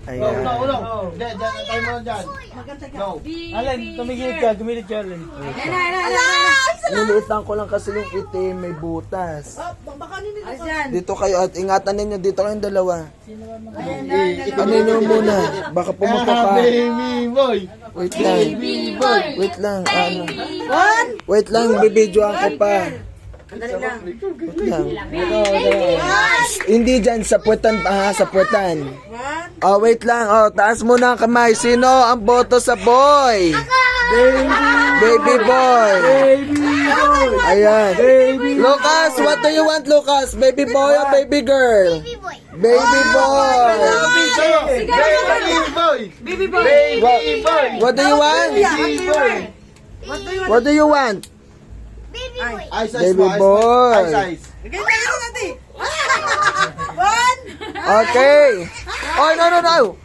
Ayan. Ulo. Diyan, tayo mo dyan. No. Alin, tumigil ka, gumilid ka, Alin. Niliitan ko lang kasi yung itim, may butas. Baka nila. Dito kayo at ingatan ninyo, dito kayong dalawa. Ano nyo muna, baka pumutok ka. Baby boy. Wait lang. Wait lang. Ano? Wait lang, bibidyoan ko pa. Andali lang. Wait lang. Hindi dyan, sa puwetan pa ha, sa puwetan. Oh, wait lang. Oh, taas muna ang kamay. Sino ang boto sa boy? Baby boy. Ayan. Lucas, what do you want, Lucas? Baby boy or baby girl? Baby boy. Baby boy. What do you want? What do you want? Ice, Baby boy. Ice. Okay. Oh, no. No.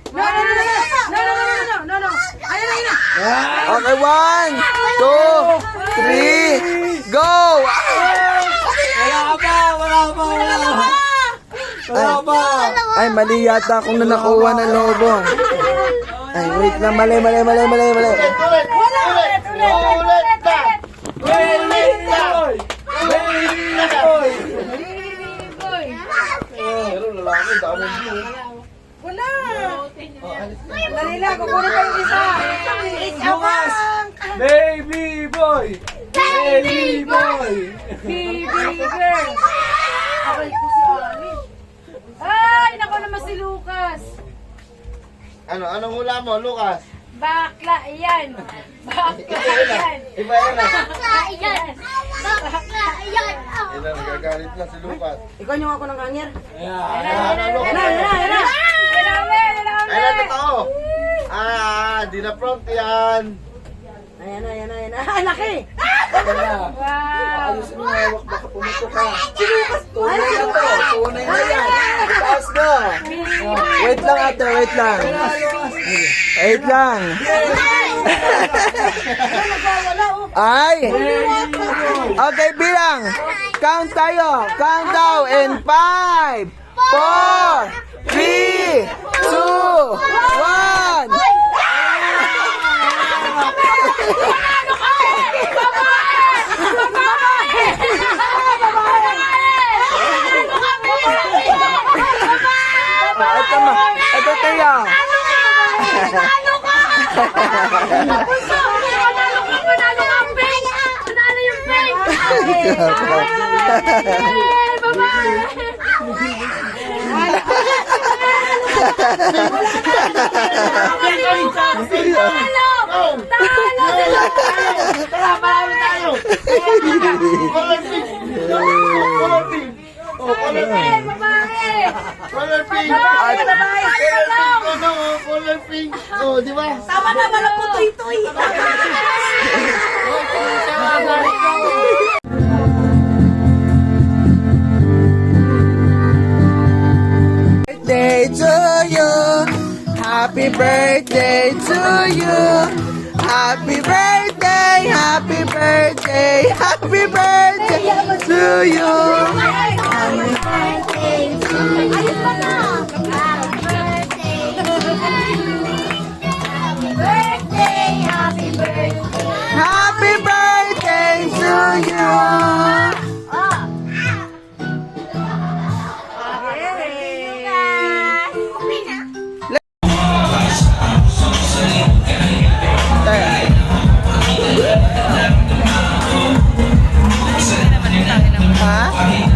Ayun na. Okay, 1, 2, 3, go! Ay, mali yata kung na nakuha ng lobo. Ay, wait lang, mali. Ulit na. Wala. Andali lang, kukunin pa yung isa. Lucas! Baby boy! Baby boy! Baby girl. Abay ko si Ani. Ay, naku naman si Lucas. Anong hula mo, Lucas? Bakla yan. Bakla yan. Iba yan ah. Yan. Yan na, nagagalit na si Lucas. Ikaw nyo ako ng hangir. Yan, Lucas. Ay, totoo. Di na prompt yan. Ayan na. Ay, laki. Wow. Wow. Ayusin mo nga, hawak, baka pumutok ka. Tunay na to. Tunay na yan. Taas na. Wait lang, ate. Wait lang. Ay! Okay, bilang. Count tayo. Count down in 5, 4, 3, 2, 1. Ito tayo. Color pink. Oh, di ba? Tama na, walang putoy-toy. Birthday to you. Happy birthday to you. Happy birthday, happy birthday, happy birthday to you. Happy birthday to you. Happy birthday. Happy birthday to you. Ha?